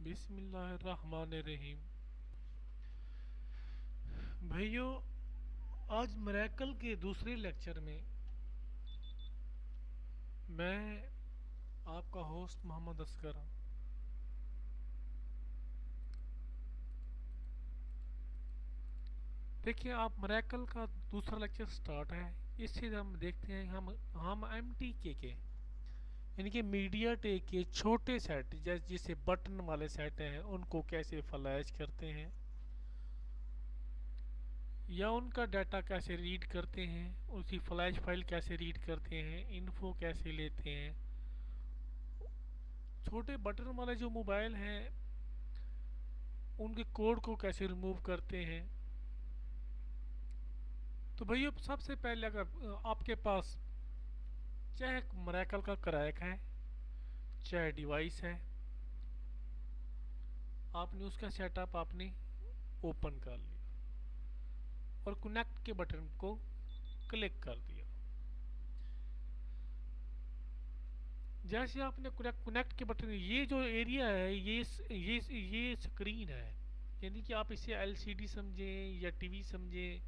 बिस्मिल्लाहिर्रहमानिर्रहीम। भाइयों, आज मिरेकल के दूसरे लेक्चर में मैं आपका होस्ट मोहम्मद असगर हूँ। देखिए, आप मिरेकल का दूसरा लेक्चर स्टार्ट है। इससे हम देखते हैं हम एमटीके के यानी कि मीडिया टेक के छोटे सेट जैसे जिसे बटन वाले सेट हैं उनको कैसे फ्लैश करते हैं या उनका डाटा कैसे रीड करते हैं, उसी फ्लैश फाइल कैसे रीड करते हैं, इन्फो कैसे लेते हैं। छोटे बटन वाले जो मोबाइल हैं उनके कोड को कैसे रिमूव करते हैं। तो भैया, सबसे पहले अगर आपके पास चाहे मरैकल का क्रैक है चाहे डिवाइस है, आपने उसका सेटअप आपने ओपन कर लिया और कनेक्ट के बटन को क्लिक कर दिया। जैसे आपने कनेक्ट के बटन, ये जो एरिया है ये स्क्रीन है, यानी कि आप इसे एलसीडी समझें या टीवी समझें,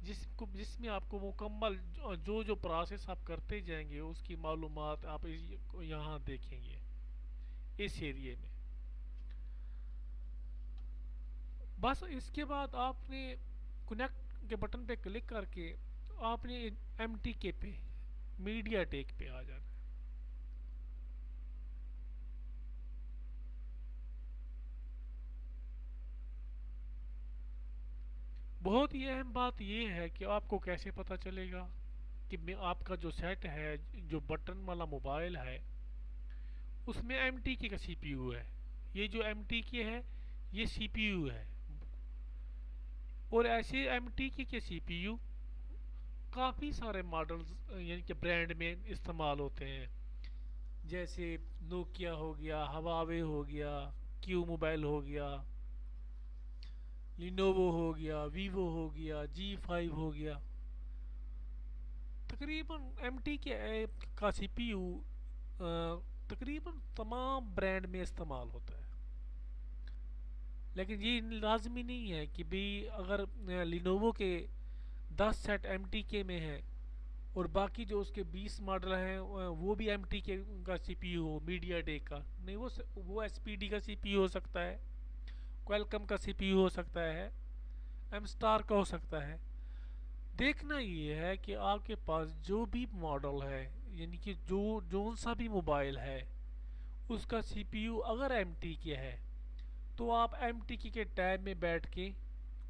जिसमें आपको मुकम्मल जो जो प्रोसेस आप करते जाएंगे उसकी मालूमात आप यहाँ देखेंगे इस एरिया में। बस इसके बाद आपने कनेक्ट के बटन पे क्लिक करके आपने एमटीके पे मीडिया टेक पे आ जाना है। बहुत ही अहम बात यह है कि आपको कैसे पता चलेगा कि आपका जो सेट है, जो बटन वाला मोबाइल है, उसमें एमटीके का सीपीयू है। ये जो एमटीके है ये सीपीयू है। और ऐसे एमटीके के सीपीयू काफ़ी सारे मॉडल्स यानी कि ब्रांड में इस्तेमाल होते हैं। जैसे नोकिया हो गया, हवावे हो गया, क्यू मोबाइल हो गया, लिनोवो हो गया, वीवो हो गया, जी5 हो गया। तकरीबन एमटीके का सीपीयू तकरीबन तमाम ब्रांड में इस्तेमाल होता है। लेकिन ये लाजमी नहीं है कि भाई अगर लिनोवो के 10 सेट एमटीके में है और बाकी जो उसके 20 मॉडल हैं वो भी एमटीके का सीपीयू हो मीडिया टेक का। नहीं, वो एसपीडी का सीपीयू हो सकता है, क्वालकॉम का सीपीयू हो सकता है, एम स्टार का हो सकता है। देखना ये है कि आपके पास जो भी मॉडल है, यानी कि जो सा भी मोबाइल है, उसका सीपीयू अगर एमटीके है तो आप एमटीके के टैब में बैठ के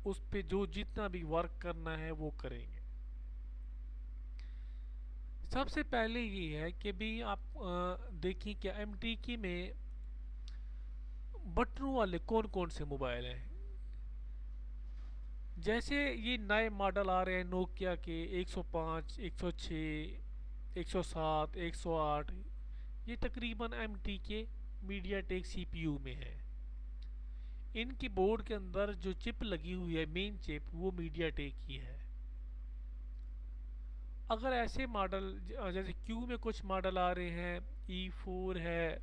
उस पे जो जितना भी वर्क करना है वो करेंगे। सबसे पहले ये है कि भी आप देखें कि एमटीके में बटनों वाले कौन कौन से मोबाइल हैं। जैसे ये नए मॉडल आ रहे हैं नोकिया के 105, 106, 107, 108, ये तकरीबन एमटीके मीडिया टेक सीपीयू में है। इनकी बोर्ड के अंदर जो चिप लगी हुई है, मेन चिप, वो मीडिया टेक की है। अगर ऐसे मॉडल जैसे क्यू में कुछ मॉडल आ रहे हैं, E4 है,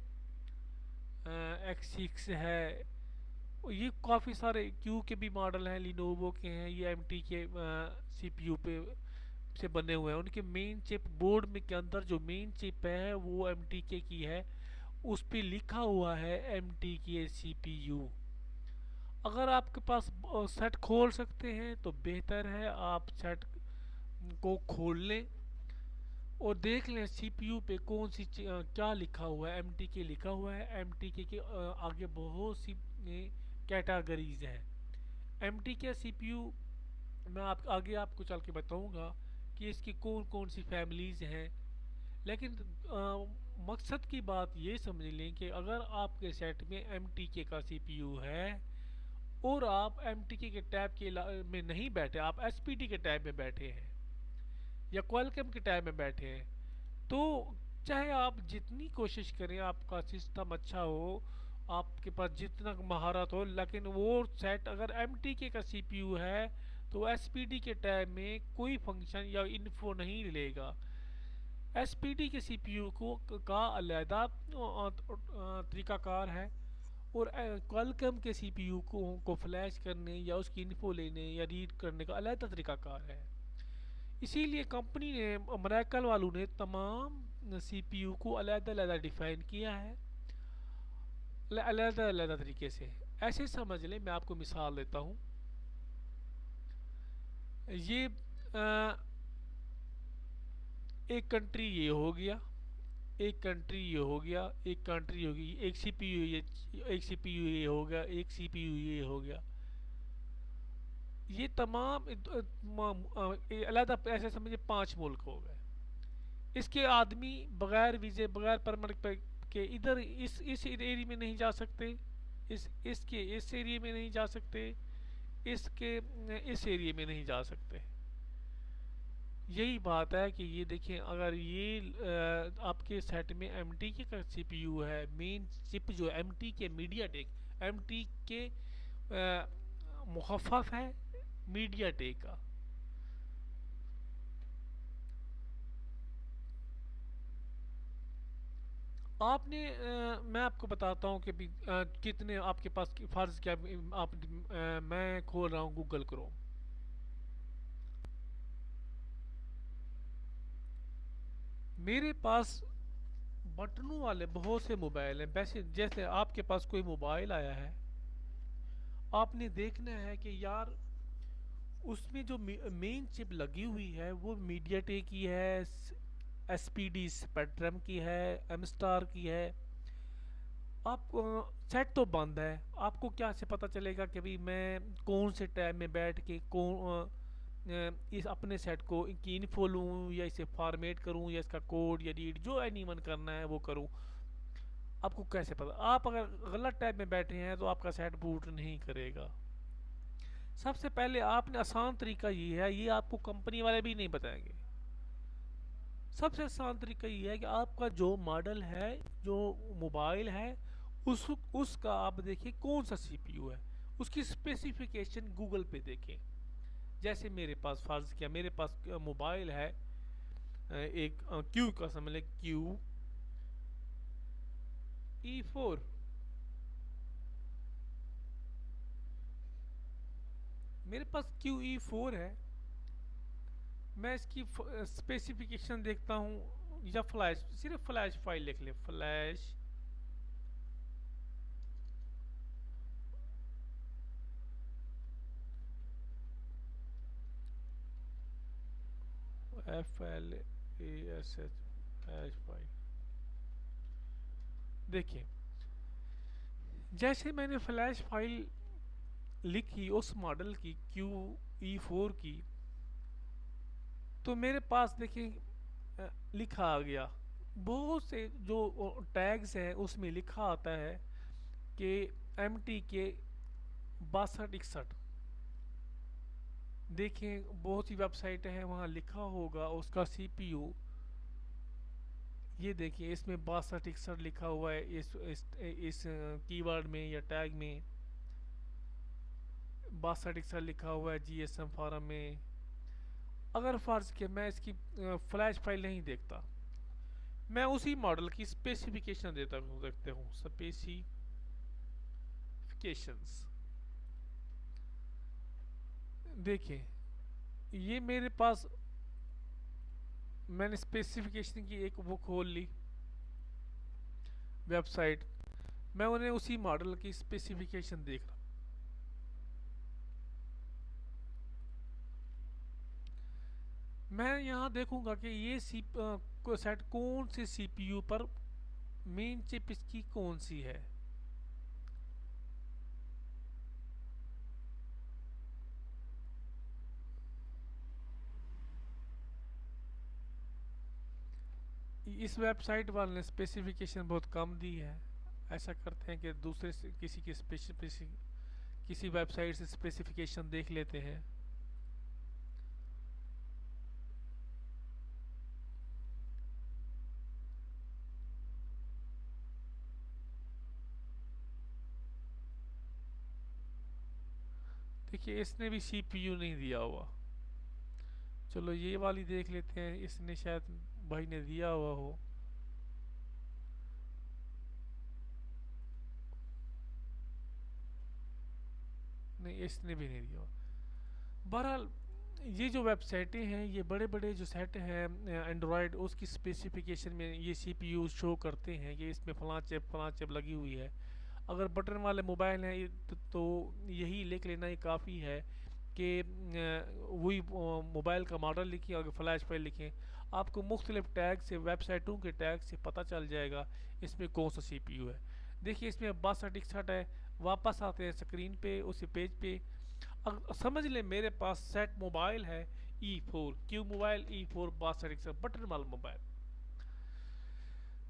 X6 है, ये काफ़ी सारे क्यू के भी मॉडल हैं, लिनोवो के हैं, ये एमटी के सीपीयू पे से बने हुए हैं। उनके मेन चिप बोर्ड में के अंदर जो मेन चिप है वो एमटीके की है, उस पे लिखा हुआ है एमटीके सीपीयू। अगर आपके पास सेट खोल सकते हैं तो बेहतर है, आप सेट को खोल लें और देख लें सीपीयू पे कौन सी क्या लिखा हुआ है। एमटीके लिखा हुआ है, एमटीके के आगे बहुत सी कैटेगरीज हैं। एमटीके सीपीयू मैं आगे आपको चल के बताऊंगा कि इसकी कौन कौन सी फैमिलीज हैं। लेकिन मकसद की बात ये समझ लें कि अगर आपके सेट में एमटीके का सीपीयू है और आप एमटीके के टैब के में नहीं बैठे, आप एसपीडी के टैब में बैठे हैं या क्वालकॉम के टैब में बैठे हैं, तो चाहे आप जितनी कोशिश करें, आपका सिस्टम अच्छा हो, आपके पास जितना महारत हो, लेकिन वो सेट अगर एमटीके का सीपीयू है तो एसपीडी के टैब में कोई फंक्शन या इन्फो नहीं लेगा। एसपीडी के सीपीयू को का अलहदा तरीकाकार है और क्वालकॉम के सीपीयू को फ्लैश करने या उसकी इन्फो लेने या रीड करने का अलग तरीकाकार है। इसीलिए कंपनी ने, मरैकल वालों ने तमाम सीपीयू को अलग अलग डिफाइन किया है, अलग अलग तरीके से। ऐसे समझ लें, मैं आपको मिसाल देता हूँ। ये एक कंट्री ये हो गया, एक कंट्री ये हो गया, एक कंट्री होगी, एक सीपीयू ये, एक सीपीयू ये हो गया, एक सीपीयू ये हो गया। ये तमाम अलग, ऐसे समझिए 5 मुल्क हो गए। इसके आदमी बगैर वीज़े, बगैर परमिट के इधर इस एरिया में नहीं जा सकते, इसके इस एरिया में नहीं जा सकते, इसके इस एरिया में नहीं जा सकते। यही बात है कि ये देखें, अगर ये आपके सेट में एमटी के का सीपीयू है, मेन चिप जो एमटी के मीडिया टेक, एमटी के मुखफ़फ़ है मीडिया टेक का। आपने मैं आपको बताता हूँ कि कितने आपके पास फ़र्ज़ क्या, आप मैं खोल रहा हूँ गूगल क्रोम। मेरे पास बटनों वाले बहुत से मोबाइल हैं। वैसे जैसे आपके पास कोई मोबाइल आया है, आपने देखना है कि यार उसमें जो मेन चिप लगी हुई है वो मीडियाटेक की है, एसपीडी स्पेक्ट्रम की है, एमस्टार की है। आप सेट तो बंद है, आपको क्या से पता चलेगा कि भाई मैं कौन से टैब में बैठ के इस अपने सेट को की इन्फो लूँ, या इसे फॉर्मेट करूँ, या इसका कोड या रीड जो एनीवन करना है वो करूँ। आपको कैसे पता? आप अगर गलत टैब में बैठे हैं तो आपका सेट बूट नहीं करेगा। सबसे पहले आपने, आसान तरीका ये है, ये आपको कंपनी वाले भी नहीं बताएंगे। सबसे आसान तरीका ये है कि आपका जो मॉडल है, जो मोबाइल है, उसका आप देखिए कौन सा सीपीयू है, उसकी स्पेसिफिकेशन गूगल पे देखें। जैसे मेरे पास फर्ज किया, मेरे पास मोबाइल है एक क्यू का समझ लें, QE4। मेरे पास QE4 है। मैं इसकी स्पेसिफिकेशन देखता हूँ, या फ्लैश, सिर्फ फ्लैश फाइल लिख ले, फ्लैश FLASH फ्लैश फाइल। देखिए, जैसे मैंने फ्लैश फाइल लिखी उस मॉडल की QE4 की, तो मेरे पास देखिए लिखा आ गया। बहुत से जो टैग्स हैं उसमें लिखा आता है कि MT के 6261। देखें, बहुत सी वेबसाइट है वहाँ लिखा होगा उसका सीपीयू। ये देखिए, इसमें 6261 लिखा हुआ है, इस कीवर्ड में या टैग में 6261 लिखा हुआ है GSM फॉरम में। अगर फर्ज के मैं इसकी फ्लैश फाइल नहीं देखता, मैं उसी मॉडल की स्पेसिफिकेशन देता हूँ, देखते हूँ स्पेसिफिकेशंस। देखिए, ये मेरे पास, मैंने स्पेसिफिकेशन की एक वो खोल ली वेबसाइट, मैं उन्हें उसी मॉडल की स्पेसिफिकेशन देख रहा। मैं यहाँ देखूंगा कि ये सेट कौन से सीपीयू पर, मेन चिप इसकी कौन सी है। इस वेबसाइट वाले ने स्पेसिफिकेशन बहुत कम दी है। ऐसा करते हैं कि दूसरे से किसी की किसी वेबसाइट से स्पेसिफिकेशन देख लेते हैं। देखिए, इसने भी सीपीयू नहीं दिया हुआ। चलो ये वाली देख लेते हैं, इसने शायद भाई ने दिया हुआ हो। इसने भी नहीं दिया। बहरहाल ये जो वेबसाइटें हैं, ये बड़े बड़े जो सेट हैं एंड्रॉयड, उसकी स्पेसिफिकेशन में ये सीपीयू शो करते हैं कि इसमें फलां चिप लगी हुई है। अगर बटन वाले मोबाइल हैं तो यही लिख लेना ही काफ़ी है कि वही मोबाइल का मॉडल लिखें और फ्लैश फाइल लिखें। आपको मुख्तलिफ टैग से, वेबसाइटों के टैग से पता चल जाएगा इसमें कौन सा सीपीयू है। देखिए इसमें 6261 है। वापस आते हैं स्क्रीन पे, उसी पेज पे। समझ ले मेरे पास सेट मोबाइल है E4 Q mobile E4 6261 button वाला मोबाइल।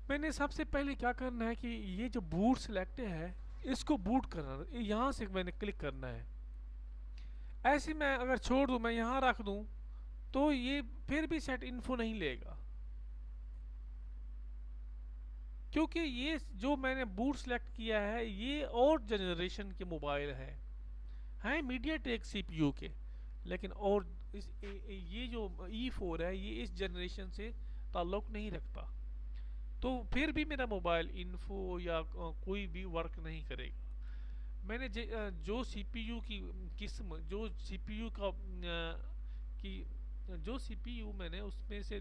मैंने सबसे पहले क्या करना है कि ये जो बूट सिलेक्ट है इसको बूट करना, यहाँ से मैंने क्लिक करना है। ऐसे मैं अगर छोड़ दूँ, मैं यहाँ रख दूँ, तो ये फिर भी सेट इन्फो नहीं लेगा, क्योंकि ये जो मैंने बूट सेलेक्ट किया है ये और जनरेशन के मोबाइल हैं मीडियाटेक सीपीयू के, लेकिन और ये जो E4 है ये इस जनरेशन से ताल्लुक़ नहीं रखता, तो फिर भी मेरा मोबाइल इन्फो या कोई भी वर्क नहीं करेगा। मैंने जो सीपीयू की किस्म, जो सीपीयू का की जो सीपीयू मैंने उसमें से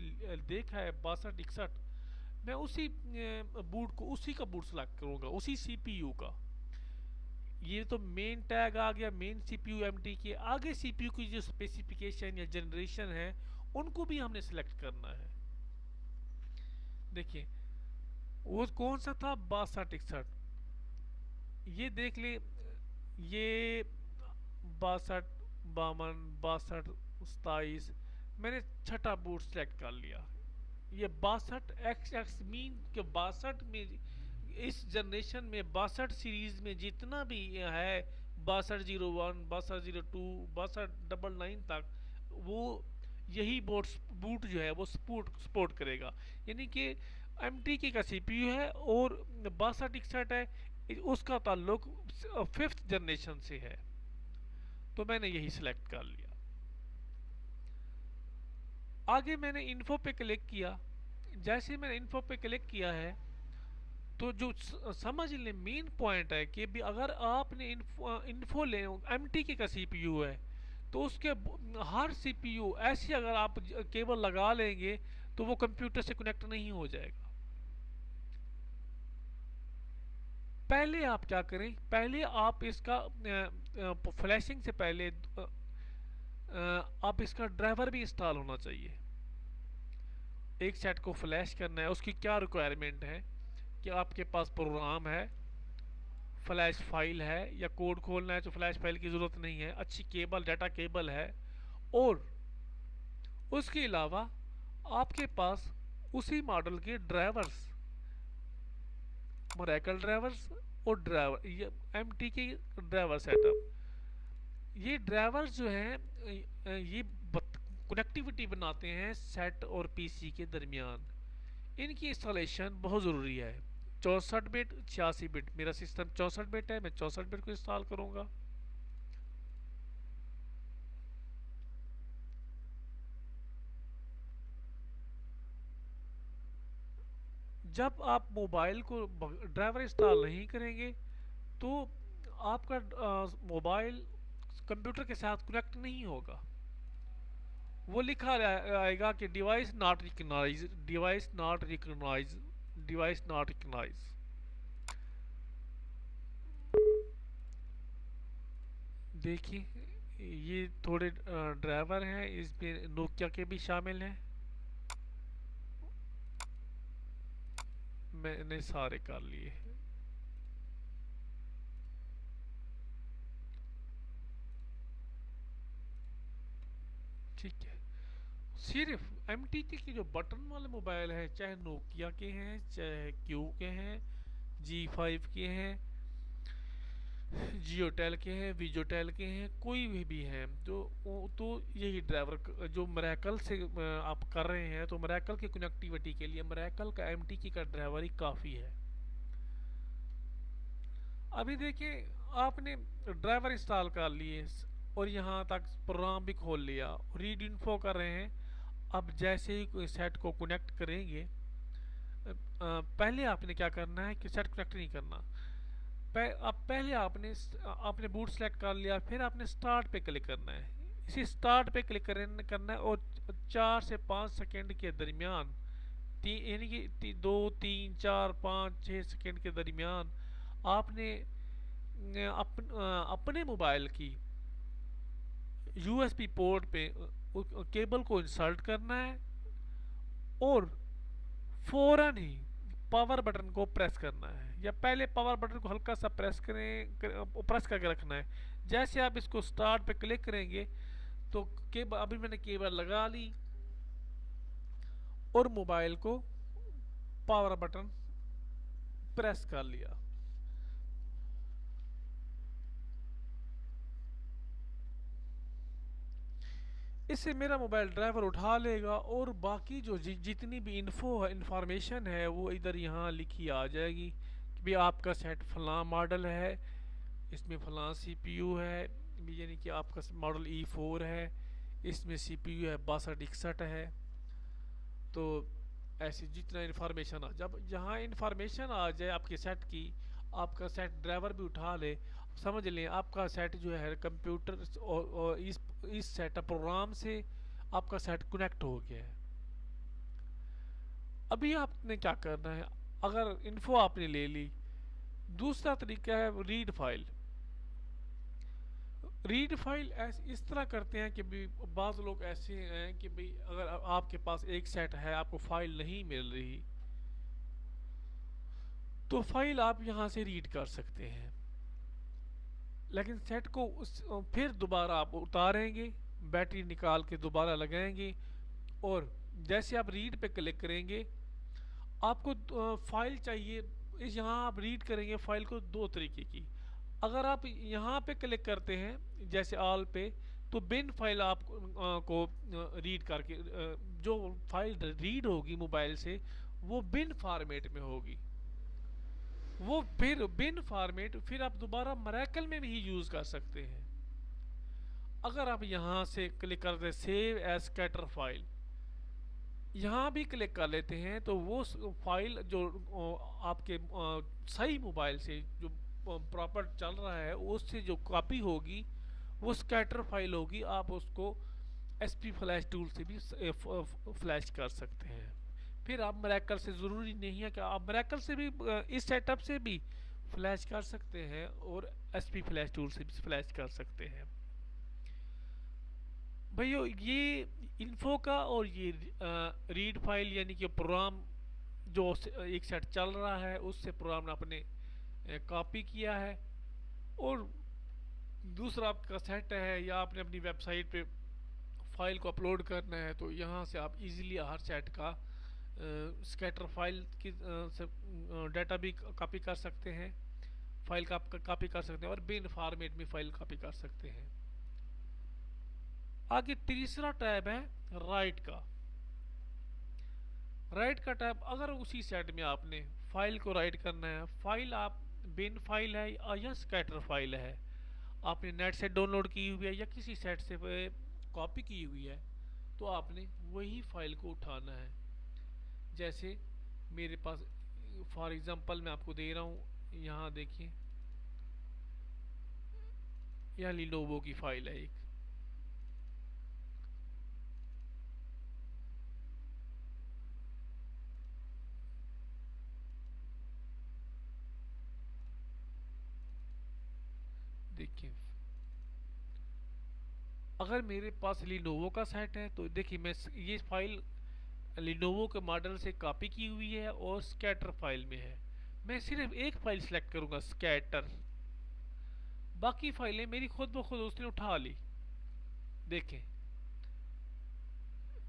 देखा है 6261, मैं उसी बूट को, उसी का बूट सेलेक्ट करूँगा, उसी सीपीयू का। ये तो मेन टैग आ गया, मेन सीपीयू एमटी के आगे सीपीयू की जो स्पेसिफिकेशन या जनरेशन है उनको भी हमने सेलेक्ट करना है। देखिए वो कौन सा था, 6261, ये देख ले, ये 62, 52, 27, मैंने छठा बूट सेलेक्ट कर लिया। ये 62XX मीन के 62 में, इस जनरेशन में 62 सीरीज में जितना भी है 6201, 6202, 6299 तक, वो यही बूट जो है वो सपोर्ट करेगा। यानी कि MTK का सीपीयू है और 6261 है, उसका ताल्लुक 5th जनरेशन से है, तो मैंने यही सिलेक्ट कर लिया। आगे मैंने इन्फो पे क्लिक किया। जैसे मैंने इन्फो पे क्लिक किया है तो जो समझ लें मेन पॉइंट है कि भी अगर आपने इन्फो ले, MTK का सीपीयू है तो उसके हर सीपीयू ऐसी अगर आप केबल लगा लेंगे तो वो कंप्यूटर से कनेक्ट नहीं हो जाएगा। पहले आप क्या करें, पहले आप इसका फ्लैशिंग से पहले आप इसका ड्राइवर भी इंस्टॉल होना चाहिए। एक सेट को फ्लैश करना है, उसकी क्या रिक्वायरमेंट है कि आपके पास प्रोग्राम है, फ्लैश फाइल है, या कोड खोलना है तो फ्लैश फाइल की ज़रूरत नहीं है, अच्छी केबल, डाटा केबल है, और उसके अलावा आपके पास उसी मॉडल के ड्राइवर्स, मोरेकल ड्राइवर्स और ड्राइवर, ये MTK ड्राइवर सेटअप, ये ड्राइवर्स जो हैं ये कनेक्टिविटी बनाते हैं सेट और पीसी के दरमियान। इनकी इंस्टॉलेशन बहुत ज़रूरी है। 64 बिट, 86 बिट, मेरा सिस्टम 64 बिट है, मैं 64 बिट को इंस्टॉल करूँगा। जब आप मोबाइल को ड्राइवर इंस्टॉल नहीं करेंगे तो आपका मोबाइल कंप्यूटर के साथ कनेक्ट नहीं होगा। वो लिखा आएगा कि device not recognise, device not recognise, device not recognise. देखिए ये थोड़े ड्राइवर हैं, इसमें नोकिया के भी शामिल हैं, मैंने सारे कर लिए। ठीक है, सिर्फ MTK के जो बटन वाले मोबाइल हैं, चाहे नोकिया के हैं, चाहे क्यू के हैं, G5 के हैं, जियोटेल के हैं, विजोटेल के हैं, कोई भी हैं, तो यही ड्राइवर जो मोरेकल से आप कर रहे हैं, तो मोरेकल की कनेक्टिविटी के लिए मोरेकल का MTK का ड्राइवर ही काफ़ी है। अभी देखिए आपने ड्राइवर इंस्टॉल कर लिए और यहाँ तक प्रोग्राम भी खोल लिया, रीड इन्फो कर रहे हैं। अब जैसे ही सेट को कनेक्ट करेंगे, पहले आपने क्या करना है कि सेट कनेक्ट नहीं करना, अब पहले आपने बूट सेलेक्ट कर लिया, फिर आपने स्टार्ट पे क्लिक करना है। इसी स्टार्ट पे क्लिक करना है और 4 से 5 सेकंड के दरमियान, यानी कि 2 3 4 5 6 सेकंड के दरमियान आपने अपने मोबाइल की यूएसबी पोर्ट पे केबल को इंसर्ट करना है और फौरन ही पावर बटन को प्रेस करना है, या पहले पावर बटन को हल्का सा प्रेस करके रखना है। जैसे आप इसको स्टार्ट पे क्लिक करेंगे तो केबल, अभी मैंने केबल लगा ली और मोबाइल को पावर बटन प्रेस कर लिया। इससे मेरा मोबाइल ड्राइवर उठा लेगा और बाकी जो जितनी भी इंफॉर्मेशन है वो इधर यहाँ लिखी आ जाएगी कि भाई आपका सेट फलां मॉडल है, इसमें फलां सीपीयू है, यानी कि आपका मॉडल E4 है, इसमें सीपीयू है 6261 है। तो ऐसी जितना इन्फॉर्मेशन जब जहाँ इन्फॉर्मेशन आ जाए आपके सेट की, आपका सेट ड्राइवर भी उठा ले, समझ लें आपका सेट जो है कंप्यूटर और इस सेटअप प्रोग्राम से आपका सेट कनेक्ट हो गया है। अभी आपने क्या करना है, अगर इन्फो आपने ले ली, दूसरा तरीका है रीड फाइल। रीड फाइल इस तरह करते हैं कि भी बाज़ लोग ऐसे हैं कि भाई अगर आपके पास एक सेट है, आपको फाइल नहीं मिल रही, तो फाइल आप यहाँ से रीड कर सकते हैं, लेकिन सेट को फिर दोबारा आप उतारेंगे, बैटरी निकाल के दोबारा लगाएंगे और जैसे आप रीड पे क्लिक करेंगे आपको फाइल चाहिए। इस यहाँ आप रीड करेंगे फाइल को दो तरीके की। अगर आप यहाँ पे क्लिक करते हैं जैसे ऑल पे, तो बिन फाइल आप को रीड करके जो फाइल रीड होगी मोबाइल से वो बिन फॉर्मेट में होगी, वो फिर बिन फॉर्मेट फिर आप दोबारा मरैकल में भी यूज़ कर सकते हैं। अगर आप यहाँ से क्लिक करते हैं सेव एज स्कैटर फाइल, यहाँ भी क्लिक कर लेते हैं तो वो फाइल जो आपके सही मोबाइल से जो प्रॉपर चल रहा है उससे जो कॉपी होगी वो स्कैटर फाइल होगी। आप उसको एसपी फ्लैश टूल से भी फ्लैश कर सकते हैं। फिर आप मरैकल से ज़रूरी नहीं है कि आप मरैकल से भी इस सेटअप से भी फ्लैश कर सकते हैं और एसपी फ्लैश टूल से भी फ्लैश कर सकते हैं। भैया ये इन्फो का और ये रीड फाइल यानी कि प्रोग्राम जो एक सेट चल रहा है उससे प्रोग्राम ने अपने कॉपी किया है, और दूसरा आपका सेट है या आपने अपनी वेबसाइट पे फाइल को अपलोड करना है तो यहाँ से आप इजीली हर सेट का स्कैटर फाइल की डाटा भी कॉपी कर सकते हैं, फाइल का कॉपी कर सकते हैं और बिन फॉर्मेट में फाइल कॉपी कर सकते हैं। आगे तीसरा टैब है राइट का। राइट का टैब, अगर उसी सेट में आपने फाइल को राइट करना है, फाइल आप बिन फाइल है या स्कैटर फाइल है, आपने नेट से डाउनलोड की हुई है या किसी सेट से कॉपी की हुई है, तो आपने वही फाइल को उठाना है। जैसे मेरे पास फॉर एग्जांपल मैं आपको दे रहा हूँ, यहाँ देखिए यह लिनोवो की फाइल है एक, देखिए अगर मेरे पास लिनोवो का सेट है तो देखिए मैं ये फाइल लिनोवो के मॉडल से कॉपी की हुई है और स्कैटर फाइल में है। मैं सिर्फ एक फाइल सेलेक्ट करूंगा स्कैटर, बाकी फाइलें मेरी खुद ब खुद उसने उठा ली। देखें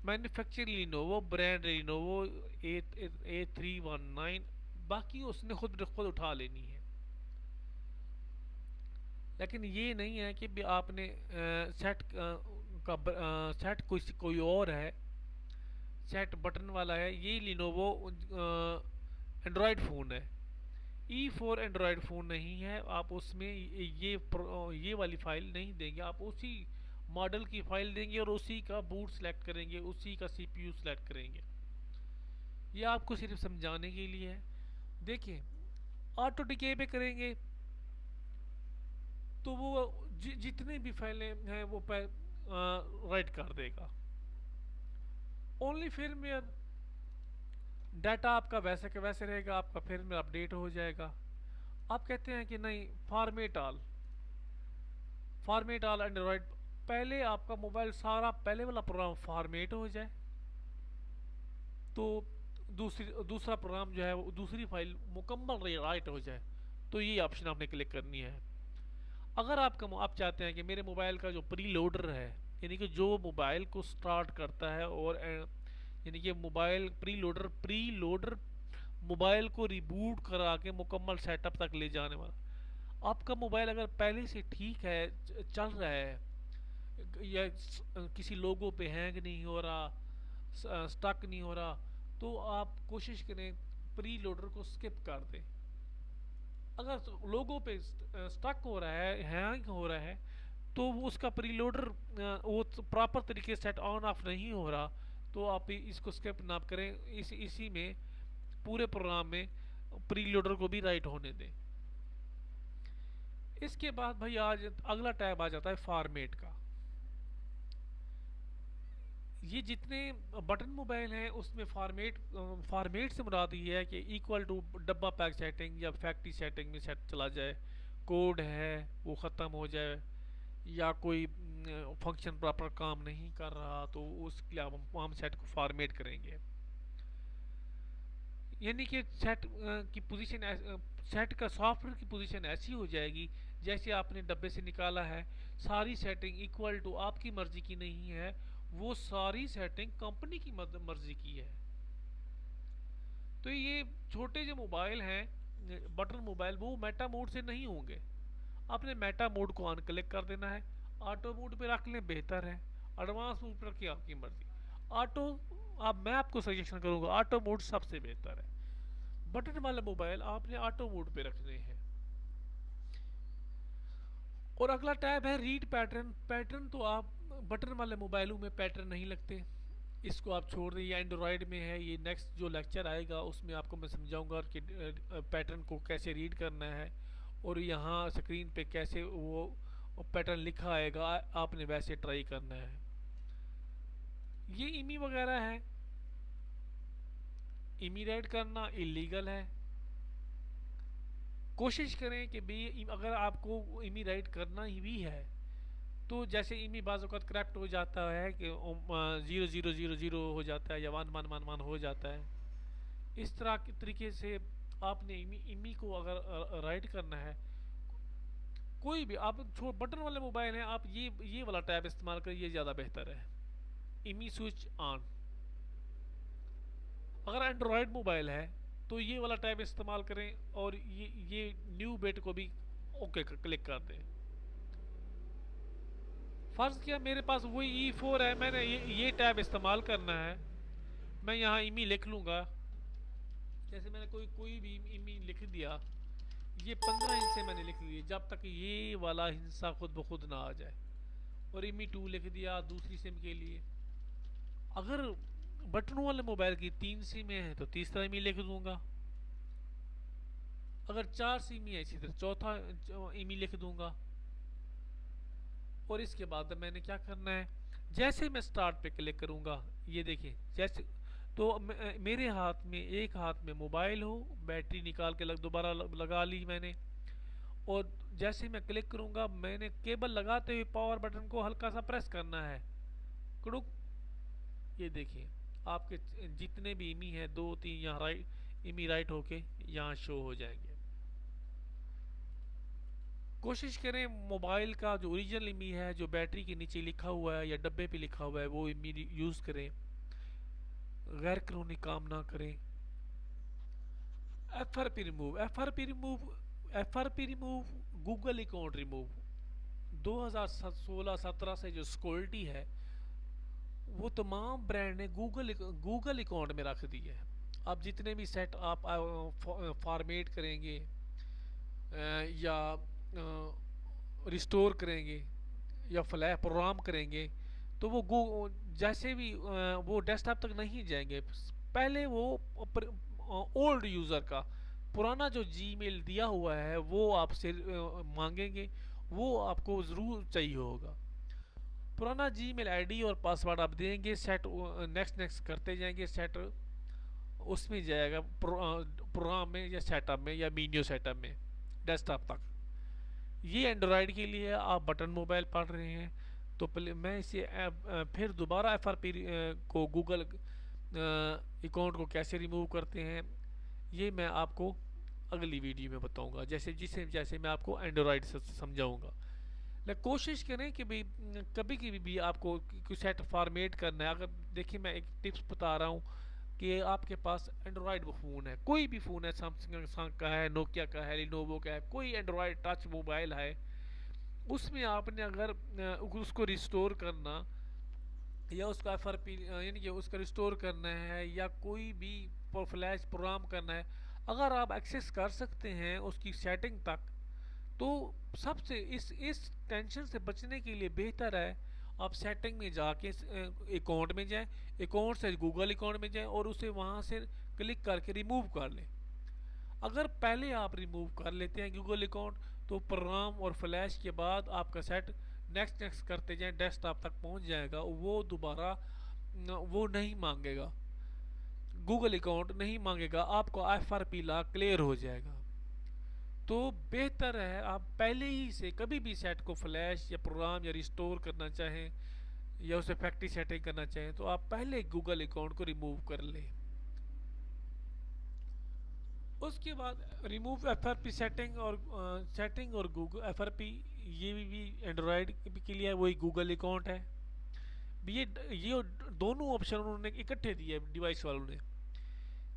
manufacture Lenovo, brand Lenovo A319, बाकी उसने खुद उठा लेनी है। लेकिन ये नहीं है कि आपने सेट कोई और है, सेट बटन वाला है। ये लिनोवो एंड्रॉयड फ़ोन है, E4 एंड्रॉयड फ़ोन नहीं है। आप उसमें ये वाली फ़ाइल नहीं देंगे, आप उसी मॉडल की फ़ाइल देंगे और उसी का बूट सेलेक्ट करेंगे, उसी का CPU सेलेक्ट करेंगे। ये आपको सिर्फ समझाने के लिए है। देखिए ऑटो डिके पे करेंगे तो वो जितने भी फाइलें हैं वो राइट कर देगा। ओनली फिर डाटा आपका वैसे के वैसे रहेगा, आपका फिर में अपडेट हो जाएगा। आप कहते हैं कि नहीं, फॉर्मेट ऑल एंड्रॉयड, पहले आपका मोबाइल सारा पहले वाला प्रोग्राम फॉर्मेट हो जाए तो दूसरा प्रोग्राम जो है वो दूसरी फाइल मुकम्मल राइट हो जाए, तो ये ऑप्शन आपने क्लिक करनी है। अगर आप चाहते हैं कि मेरे मोबाइल का जो प्री लोडर है, यानी कि जो मोबाइल को स्टार्ट करता है और यानी कि मोबाइल प्री लोडर मोबाइल को रिबूट करा के मुकम्मल सेटअप तक ले जाने वाला, आपका मोबाइल अगर पहले से ठीक है, चल रहा है, या किसी लोगों पे हैंग नहीं हो रहा, स्टक नहीं हो रहा, तो आप कोशिश करें प्री लोडर को स्किप कर दें। अगर लोगों पे स्टक हो रहा है, हैंग हो रहा है, तो वो उसका प्रीलोडर वो प्रॉपर तरीके से सेट ऑन ऑफ नहीं हो रहा, तो आप इसको स्किप ना करें, इसी में पूरे प्रोग्राम में प्रीलोडर को भी राइट होने दें। इसके बाद भाई आज अगला टैब आ जाता है फॉर्मेट का। ये जितने बटन मोबाइल हैं उसमें फॉर्मेट से मुराद ये है कि इक्वल टू डब्बा पैक सेटिंग या फैक्ट्री सेटिंग में सेट चला जाए, कोड है वो ख़त्म हो जाए, या कोई फंक्शन प्रॉपर काम नहीं कर रहा, तो उसके लिए हम सेट को फॉर्मेट करेंगे। यानी कि सेट का सॉफ्टवेयर की पोजीशन ऐसी हो जाएगी जैसे आपने डब्बे से निकाला है, सारी सेटिंग इक्वल टू आपकी मर्जी की नहीं है, वो सारी सेटिंग कंपनी की मर्जी की है। तो ये छोटे जो मोबाइल हैं बटन मोबाइल, वो मेटा मोड से नहीं होंगे। आपने मेटा मोड को ऑन क्लिक कर देना है, ऑटो मोड पे रख लें बेहतर है, एडवांस मोड पे रखिए आपकी मर्जी। ऑटो मैं आपको सजेशन करूंगा ऑटो मोड सबसे बेहतर है। बटन वाले मोबाइल आपने ऑटो मोड पे रखने हैं। और अगला टैब है रीड पैटर्न तो आप बटन वाले मोबाइलों में पैटर्न नहीं लगते, इसको आप छोड़ दें, ये एंड्रॉयड में है। ये नेक्स्ट जो लेक्चर आएगा उसमें आपको मैं समझाऊंगा कि पैटर्न को कैसे रीड करना है, और यहाँ स्क्रीन पे कैसे वो पैटर्न लिखा आएगा, आपने वैसे ट्राई करना है। ये इमी वगैरह है, इमी राइट करना इलीगल है। कोशिश करें कि भी अगर आपको इमी राइट करना ही भी है, तो जैसे इमी बाज़ वक़्त करैक्ट हो जाता है कि 0000 हो जाता है या 1111 हो जाता है, इस तरह के तरीके से आपने इमी को अगर राइट करना है, कोई भी आप बटन वाले मोबाइल हैं, आप ये वाला टैब इस्तेमाल करें, ये ज़्यादा बेहतर है, इमी स्विच ऑन। अगर एंड्रॉयड मोबाइल है तो ये वाला टैब इस्तेमाल करें, और ये न्यू बिट को भी ओके क्लिक कर दें। फर्ज किया मेरे पास वही E4 है, मैंने ये टैब इस्तेमाल करना है, मैं यहाँ इमी लिख लूँगा। जैसे मैंने कोई भी इमी लिख दिया, ये 15 हिस्से मैंने लिख लिए जब तक ये वाला हिस्सा खुद ब खुद ना आ जाए, और इमी 2 लिख दिया दूसरी सिम के लिए। अगर बटनों वाले मोबाइल की 3 सिम है तो तीसरा इमी लिख दूंगा, अगर 4 सिम है इसी तरह चौथा इमी लिख दूंगा। और इसके बाद मैंने क्या करना है, जैसे मैं स्टार्ट पे क्लिक करूंगा, ये देखिए जैसे तो मेरे हाथ में एक हाथ में मोबाइल हो, बैटरी निकाल के दोबारा लगा ली मैंने, और जैसे मैं क्लिक करूंगा मैंने केबल लगाते हुए पावर बटन को हल्का सा प्रेस करना है, कुड़ुक, ये देखिए आपके जितने भी इमी हैं 2-3 यहाँ इमी राइट होके यहाँ शो हो जाएंगे। कोशिश करें मोबाइल का जो ओरिजिनल इमी है, जो बैटरी के नीचे लिखा हुआ है या डब्बे पे लिखा हुआ है, वो इमी यूज़ करें, गैर कानूनी काम ना करें। F R P remove Google account remove 2016-17 से जो सिक्योरिटी है वो तमाम ब्रांड ने गूगल अकाउंट में रख दी है। अब जितने भी सेट आप फॉर्मेट करेंगे या रिस्टोर करेंगे या फ्लैश प्रोग्राम करेंगे, तो वो जैसे भी वो डेस्कटॉप तक नहीं जाएंगे, पहले वो ओल्ड यूज़र का पुराना जो जीमेल दिया हुआ है वो आपसे मांगेंगे, वो आपको ज़रूर चाहिए होगा। पुराना जीमेल आईडी और पासवर्ड आप देंगे, सेट नेक्स्ट नेक्स्ट करते जाएंगे, सेट उसमें जाएगा प्रोग्राम में या सेटअप में या मीन्यू सेटअप में डेस्कटॉप तक। ये एंड्रॉयड के लिए है। आप बटन मोबाइल पढ़ रहे हैं तो मैं इसे फिर दोबारा FRP को गूगल अकाउंट को कैसे रिमूव करते हैं ये मैं आपको अगली वीडियो में बताऊंगा, जैसे जैसे मैं आपको एंड्रॉयड से समझाऊंगा। लेकिन कोशिश करें कि भाई कभी कभी भी आपको कुछ सेट फॉर्मेट करना है। अगर देखिए मैं एक टिप्स बता रहा हूँ कि आपके पास एंड्रॉयड फ़ोन है, कोई भी फ़ोन है, सैमसंग का है, नोकिया का है, लिनोवो का है, कोई एंड्रॉयड टच मोबाइल है, उसमें आपने अगर उसको रिस्टोर करना या उसका FRP यानी कि उसका रिस्टोर करना है या कोई भी फ्लैश प्रोग्राम करना है, अगर आप एक्सेस कर सकते हैं उसकी सेटिंग तक, तो सबसे इस टेंशन से बचने के लिए बेहतर है आप सेटिंग में जाके अकाउंट में जाएं, अकाउंट से गूगल अकाउंट में जाएं और उसे वहां से क्लिक करके रिमूव कर लें। अगर पहले आप रिमूव कर लेते हैं गूगल अकाउंट, तो प्रोग्राम और फ्लैश के बाद आपका सेट नेक्स्ट नेक्स्ट करते जाएं, डेस्कटॉप तक पहुंच जाएगा, वो दोबारा वो नहीं मांगेगा, गूगल अकाउंट नहीं मांगेगा, आपको FRP ला क्लियर हो जाएगा। तो बेहतर है आप पहले ही से कभी भी सेट को फ्लैश या प्रोग्राम या रिस्टोर करना चाहें या उसे फैक्ट्री सेटिंग करना चाहें तो आप पहले गूगल अकाउंट को रिमूव कर लें। उसके बाद रिमूव FRP सेटिंग और गूगल FRP, ये भी एंड्रॉयड के लिए वही गूगल अकाउंट है। ये दोनों ऑप्शन उन्होंने इकट्ठे दिए डिवाइस वालों ने,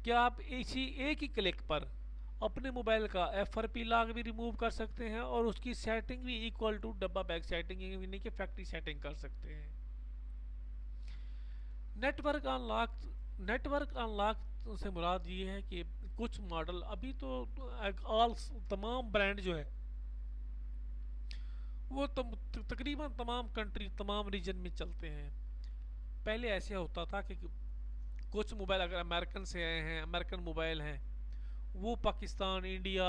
क्या आप इसी एक ही क्लिक पर अपने मोबाइल का FRP लॉक भी रिमूव कर सकते हैं और उसकी सेटिंग भी इक्वल टू डब्बा बैग सेटिंग यानी कि फैक्ट्री सेटिंग कर सकते हैं। नेटवर्क अनलॉक नेटवर्क अनलॉक से मुराद ये है कि कुछ मॉडल अभी तो ऑल तमाम ब्रांड जो है वो तकरीबन तमाम कंट्री तमाम रीजन में चलते हैं। पहले ऐसे होता था कि कुछ मोबाइल अगर अमेरिकन से आए हैं, अमेरिकन मोबाइल हैं, वो Pakistan, India,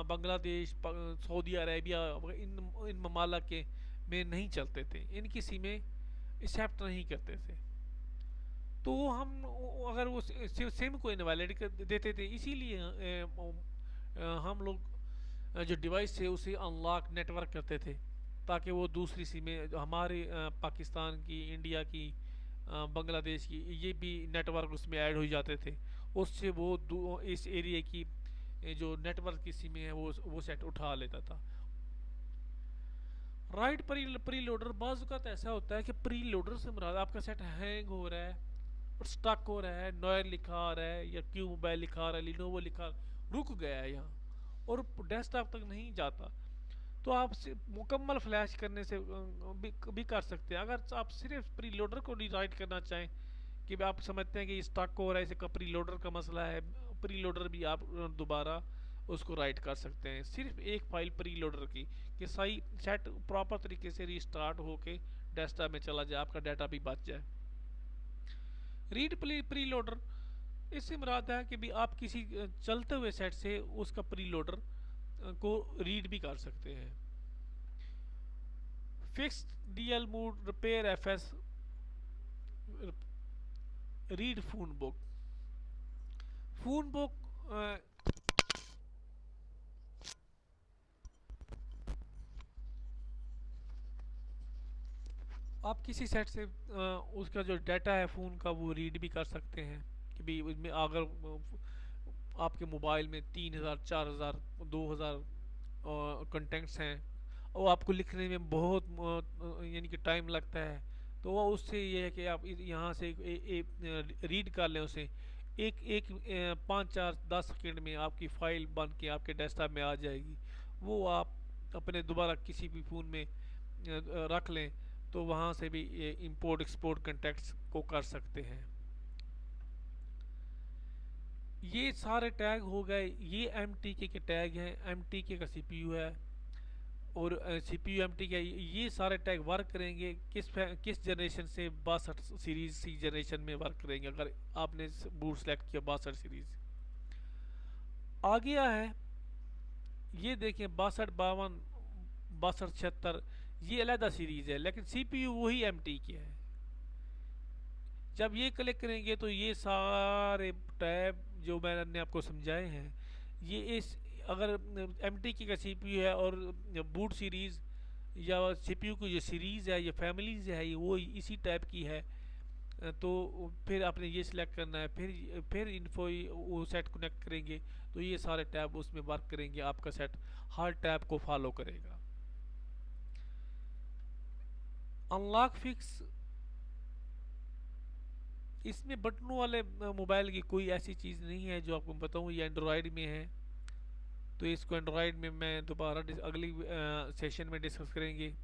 Bangladesh, Saudi Arabia, इन इन ममालिक के में नहीं चलते थे, इनकी सिमें एक्सेप्ट नहीं करते थे, तो वो हम अगर वो सिम को इनवैलिड कर देते थे। इसीलिए हम लोग जो डिवाइस थे उसे अनलॉक नेटवर्क करते थे ताकि वो दूसरी सिमें हमारे पाकिस्तान की, इंडिया की, बांग्लादेश की, ये भी नेटवर्क उसमें ऐड हो जाते थे। उससे वो इस एरिया की जो नेटवर्क की सिमें है वो सेट उठा लेता था। राइट प्री लोडर, बाज़ का ऐसा होता है कि प्री लोडर से मुराद आपका सेट हैंग हो रहा है और स्टक हो रहा है, नॉयर लिखा आ रहा है या क्यू मोबाइल लिखा आ रहा है, लिनोवो लिखा रुक गया है यहाँ और डेस्कटॉप तक नहीं जाता, तो आप मुकम्मल फ्लैश करने से भी कर सकते हैं। अगर आप सिर्फ प्री लोडर को राइट करना चाहें कि आप समझते हैं कि स्टक हो रहा है, इसका प्री लोडर का मसला है, प्री लोडर भी आप दोबारा उसको राइट कर सकते हैं, सिर्फ एक फाइल प्री लोडर की, कि सही सेट प्रॉपर तरीके से रीस्टार्ट होके डेस्कटॉप में चला जाए, आपका डाटा भी बच जाए। रीड प्री लोडर, इससे मुराद है कि भी आप किसी चलते हुए सेट से उसका प्री लोडर को रीड भी कर सकते हैं। Fixed DL mode, repair FS, read phone book आप किसी सेट से उसका जो डाटा है फ़ोन का वो रीड भी कर सकते हैं कि भी उसमें अगर आपके मोबाइल में 3000, 4000, 2000 कंटेंट्स हैं और आपको लिखने में बहुत यानी कि टाइम लगता है, तो वो उससे ये है कि आप यहाँ से रीड कर लें उसे, एक एक 5, 4, 10 सेकंड में आपकी फ़ाइल बन के आपके डेस्कटॉप में आ जाएगी। वो आप अपने दोबारा किसी भी फ़ोन में रख लें तो वहाँ से भी इंपोर्ट एक्सपोर्ट कंटेक्ट्स को कर सकते हैं। ये सारे टैग हो गए, ये MTK के टैग हैं, MTK का CPU है और CPU MTK, ये सारे टैग वर्क करेंगे किस जनरेशन से, 62 सीरीज सी जनरेशन में वर्क करेंगे अगर आपने बूट सेलेक्ट किया 62 सीरीज। आ गया है ये देखें 62, 52 6276 ये अलहदा सीरीज़ है, लेकिन CPU वही MT की है। जब ये क्लिक करेंगे तो ये सारे टैब जो मैंने आपको समझाए हैं, ये इस अगर MT की का CPU है और बूट सीरीज़ या CPU की जो सीरीज़ है, ये फैमिलीज़ है, ये वो इसी टाइप की है। तो फिर आपने ये सिलेक्ट करना है, फिर इन्फो वो सेट कनेक्ट करेंगे तो ये सारे टैब उसमें वर्क करेंगे, आपका सेट हर टैब को फॉलो करेगा। अनलॉक फिक्स, इसमें बटनों वाले मोबाइल की कोई ऐसी चीज़ नहीं है जो आपको बताऊँ, ये एंड्रॉयड में है। तो इसको एंड्रॉयड में मैं दोबारा अगली सेशन में डिस्कस करेंगे।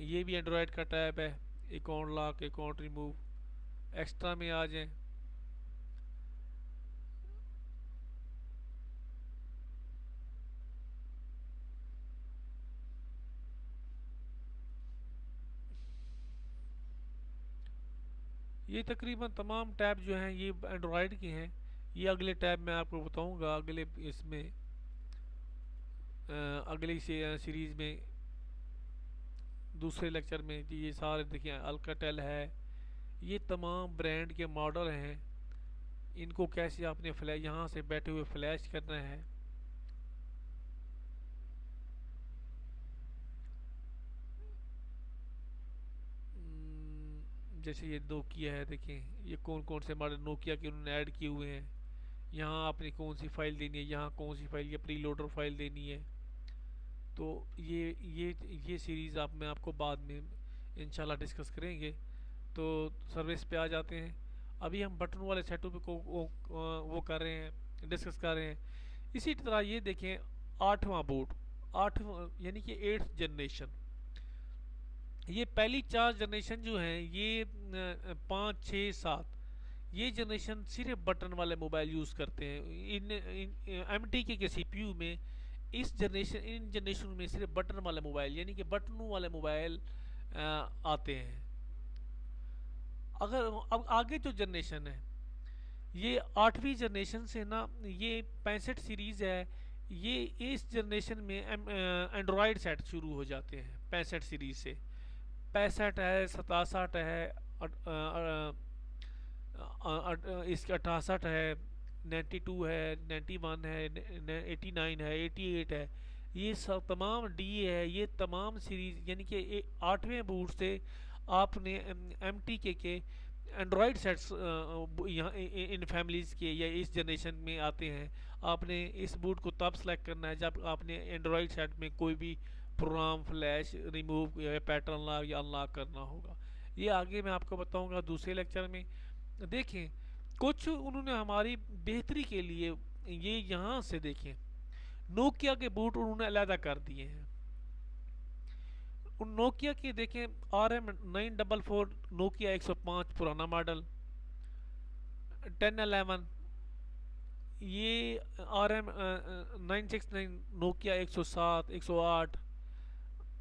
ये भी एंड्रॉयड का टैब है, account lock, account remove. Extra में आ जाएं, ये तकरीबन तमाम टैब जो हैं ये एंड्रॉयड के हैं। ये अगले टैब मैं आपको बताऊंगा अगले इसमें अगली सीरीज़ में, दूसरे लेक्चर में। ये सारे देखिए अल्काटेल है, ये तमाम ब्रांड के मॉडल हैं। इनको कैसे आपने फ्लैश यहाँ से बैठे हुए फ्लैश करना है। जैसे ये नोकिया है, देखें ये कौन कौन से मॉडल नोकिया के उन्होंने ऐड किए हुए हैं। यहाँ आपने कौन सी फाइल देनी है, यहाँ कौन सी फाइल, ये प्रीलोडर फाइल देनी है। तो ये सीरीज़ आप मैं आपको बाद में इंशाल्लाह डिस्कस करेंगे। तो सर्विस पे आ जाते हैं। अभी हम बटन वाले सेटअप को वो कर रहे हैं, डिस्कस कर रहे हैं। इसी तरह ये देखें 8वां बोर्ड, 8वां यानी कि 8th जनरेशन। ये पहली 4 जनरेशन जो हैं ये 5 6 7 ये जनरेशन सिर्फ बटन वाले मोबाइल यूज़ करते हैं। इन MT के CPU में इन जनरेशन में सिर्फ बटन वाले मोबाइल यानी कि बटनों वाले मोबाइल आते हैं। अगर अब आगे जो जनरेशन है ये 8वीं जनरेशन से ना, ये 65 सीरीज़ है, ये इस जनरेशन में एंड्रॉयड सेट शुरू हो जाते हैं 65 सीरीज़ से। 65 है, 67 है, इसका 68 है, 92 है, 91 है, 89 है, 88 है। ये सब तमाम डी है, ये तमाम सीरीज यानी कि 8वें बूट से आपने MTK के एंड्रॉयड सेट्स यहाँ इन फैमिलीज़ के या इस जनरेशन में आते हैं। आपने इस बूट को तब सेलेक्ट करना है जब आपने एंड्रॉयड सेट में कोई भी प्रोग्राम फ्लैश रिमूव या पैटर्न लॉक या अनलॉक करना होगा। ये आगे मैं आपको बताऊंगा दूसरे लेक्चर में। देखें कुछ उन्होंने हमारी बेहतरी के लिए ये यहाँ से देखें नोकिया के बूट उन्होंने अलहदा कर दिए हैं। उन नोकिया के देखें RM944 नोकिया 105 पुराना मॉडल, 1011 ये RM969 नोकिया 107 108,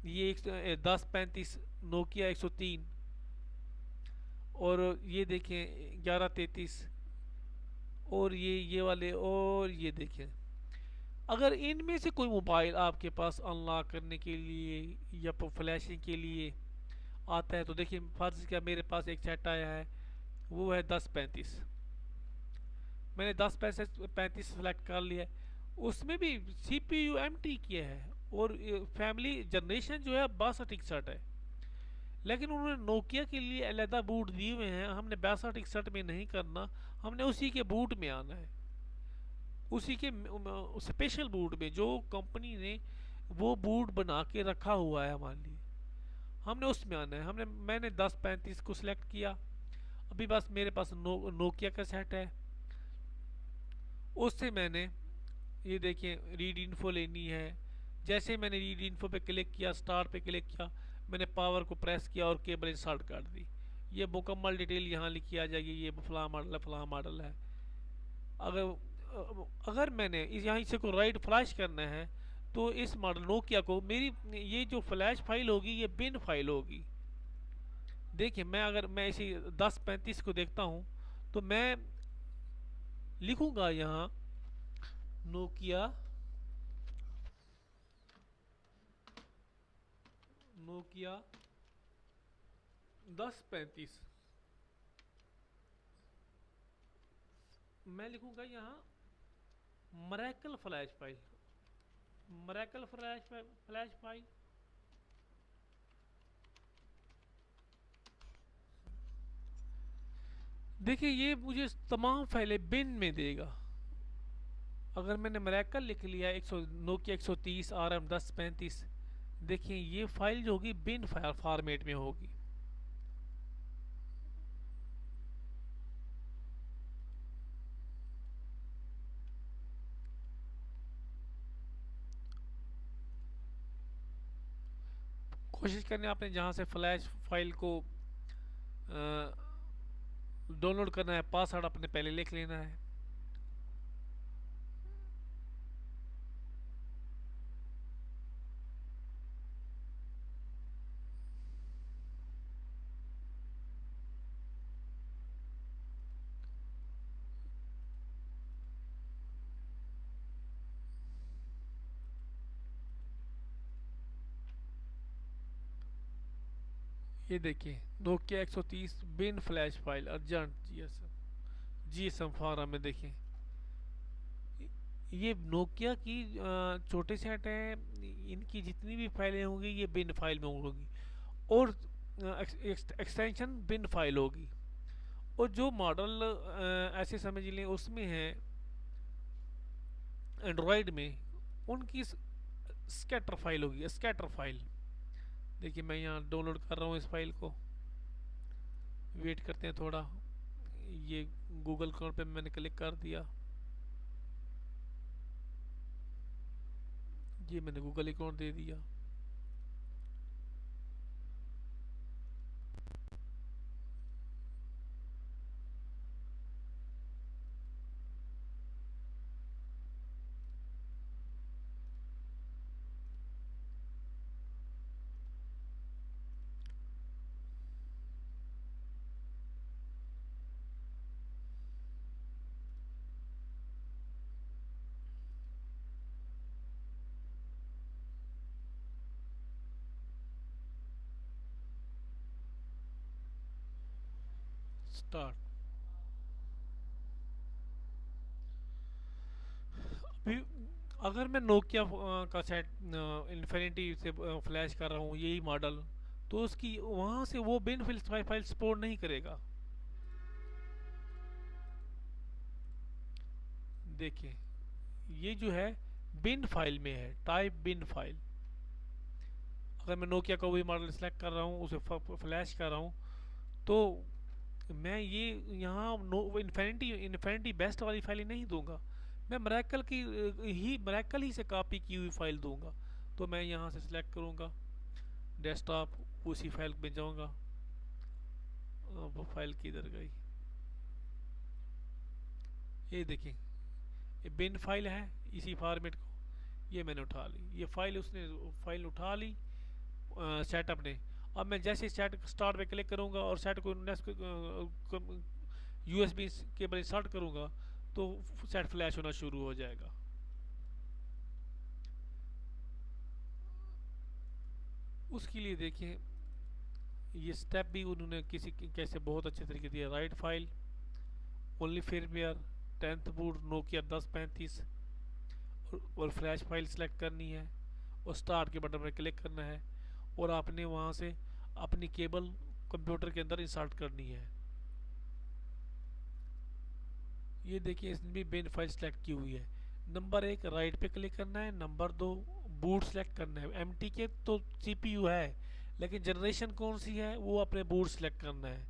ये 1035 नोकिया 103, और ये देखें 1133, और ये वाले, और ये देखें। अगर इनमें से कोई मोबाइल आपके पास अनलॉक करने के लिए या फ्लैशिंग के लिए आता है तो देखिए फर्ज क्या मेरे पास एक सेट आया है, वो है 1035। मैंने 1035 सेलेक्ट कर लिया। उसमें भी CPU MT किया है और फैमिली जनरेशन जो है 6261 है। लेकिन उन्होंने नोकिया के लिए अलहदा बूट दिए हुए हैं। हमने 6261 में नहीं करना, हमने उसी के बूट में आना है, उसी के स्पेशल बूट में जो कंपनी ने वो बूट बना के रखा हुआ है हमारे लिए, हमने उसमें आना है। मैंने 1035 को सिलेक्ट किया। अभी बस मेरे पास नोकिया का सेट है, उससे मैंने ये देखिए रीड इन्फो लेनी है। जैसे मैंने रीड इन्फो पे क्लिक किया, स्टार पे क्लिक किया, मैंने पावर को प्रेस किया और केबल इंस्टॉल कर दी। ये मुकम्मल डिटेल यहाँ लिखी आ जाएगी, ये फलां मॉडल है, फलां मॉडल है। अगर मैंने यहाँ इसे को राइट फ्लैश करना है तो इस मॉडल नोकिया को मेरी ये जो फ्लैश फाइल होगी ये बिन फाइल होगी। देखिए अगर मैं इसी 1035 को देखता हूँ तो मैं लिखूंगा यहाँ नोकिया नोकिया 1035। मैं लिखूंगा यहाँ मरैकल फ्लैश फाइल, मरैकल फ्लैश फाइल। देखिए ये मुझे तमाम फाइलें बिन में देगा। अगर मैंने मरैकल लिख लिया 100 नोकिया 130 RM1035, देखिए ये फाइल जो होगी बिन फॉर्मेट में होगी। कोशिश करनी आपने जहाँ से फ्लैश फाइल को डाउनलोड करना है, पासवर्ड अपने पहले लिख लेना है। ये देखिए Nokia 130 bin flash file urgent GSM form में। देखिए ये नोकिया की छोटे सेट हैं, इनकी जितनी भी फाइलें होंगी ये बिन फाइल में होंगी, और एक्सटेंशन बिन फाइल होगी। और जो मॉडल ऐसे समझ लें उसमें है एंड्रॉयड में, उनकी स्कैटर फाइल होगी, स्कैटर फाइल। देखिए मैं यहाँ डाउनलोड कर रहा हूँ इस फाइल को, वेट करते हैं थोड़ा। ये गूगल अकाउंट पे मैंने क्लिक कर दिया, ये मैंने गूगल अकाउंट दे दिया। स्टार्ट। अभी अगर मैं नोकिया का सेट इन्फिनिटी से फ्लैश कर रहा हूँ यही मॉडल, तो उसकी वहां से वो बिन फाइल सपोर्ट नहीं करेगा। देखिए ये जो है बिन फाइल में है, टाइप बिन फाइल। अगर मैं नोकिया का वही मॉडल सेलेक्ट कर रहा हूँ, उसे फ्लैश कर रहा हूँ, तो मैं ये यहाँ इन्फिनिटी बेस्ट वाली फाइल नहीं दूंगा, मैं मरैकल ही से कॉपी की हुई फाइल दूंगा। तो मैं यहाँ से सिलेक्ट करूँगा डेस्कटॉप, उसी फाइल में जाऊँगा। वो फाइल किधर गई, ये देखिए ये बिन फाइल है इसी फॉर्मेट को, ये मैंने उठा ली, ये फाइल उसने फाइल उठा ली सेटअप ने। अब मैं जैसे सेट स्टार्ट पे क्लिक करूंगा और सेट को यूएसबी केबल इंसर्ट करूंगा तो सेट फ्लैश होना शुरू हो जाएगा। उसके लिए देखिए ये स्टेप भी उन्होंने कैसे बहुत अच्छे तरीके दिया। Write file, only firmware, 10th boot Nokia 1035, और फ्लैश फाइल सेलेक्ट करनी है और स्टार्ट के बटन पर क्लिक करना है, और आपने वहाँ से अपनी केबल कंप्यूटर के अंदर इंसर्ट करनी है। ये देखिए इसने भी बिन फाइल सेलेक्ट की हुई है। नंबर 1 राइट पे क्लिक करना है, नंबर 2 बूट सेलेक्ट करना है। एमटी के तो सीपीयू है, लेकिन जनरेशन कौन सी है वो अपने बूट सेलेक्ट करना है।